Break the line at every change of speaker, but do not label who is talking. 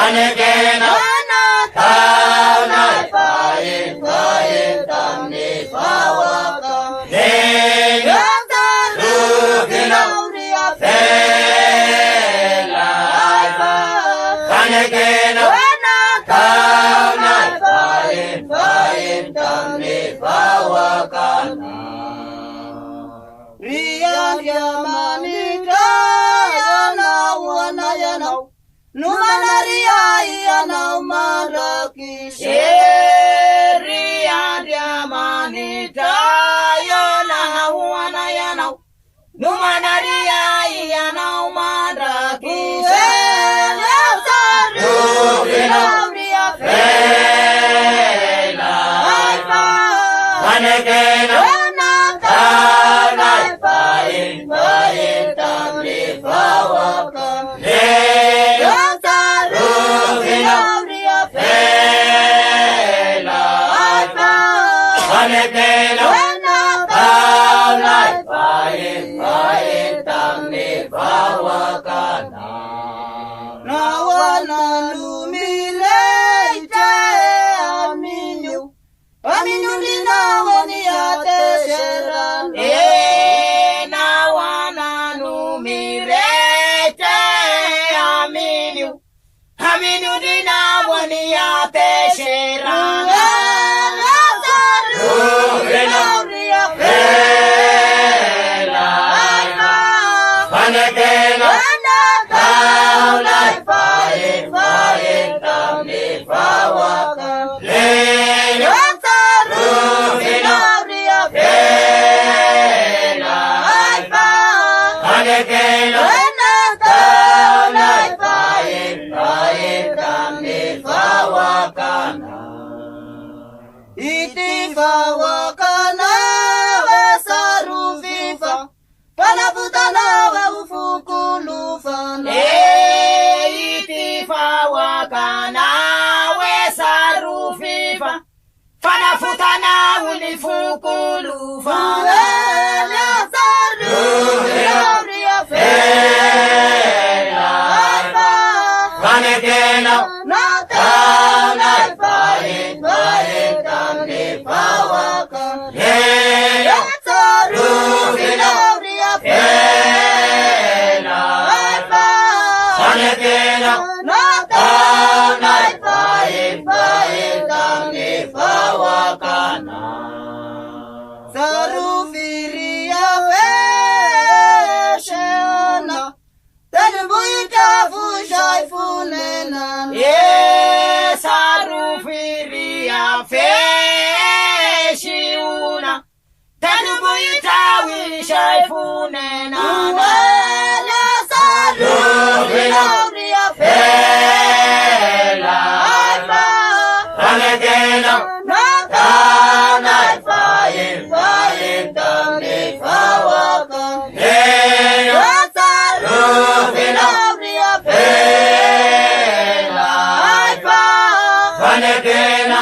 Panekena Taunai Pain Tamni Pawaka Dena Rukina Fela Panekena Taunai Pain Tamni Pawaka Riyan Yamanita Yana Numanaria yana maraki sheria diamanita yana wana yana Numanaria yana maraki sheria Rubina Fela Panekena Taunai Pain Tamni Pawaka Panekena Taunai Pain Tamni Pawaka Nawana lumile Aminyu dinawani ate sheran Nawana lumile Aminyu dinawani ate sheran Panekena Taunai Pain Tamni Pawaka Lena Rufina Fela Panekena Taunai Pain Tamni Pawaka Iti Pawaka Wesarufifa Panaputana wa ufukulufana Iti Pawaka Wesarufifa Panaputana ulifukulufana Panekena Taunai Pain Tamni Pawaka Rufina Fela Panekena Taunai Pain Tamni Pawaka Sarufiria Veshana Tanbuita Fushai Funena Sarufiria Feshiuna Tanbuita Wishai Funena Sarufina Fela Panekena Taunai Pain Tamni Pawaka Sarufina Fela Panekena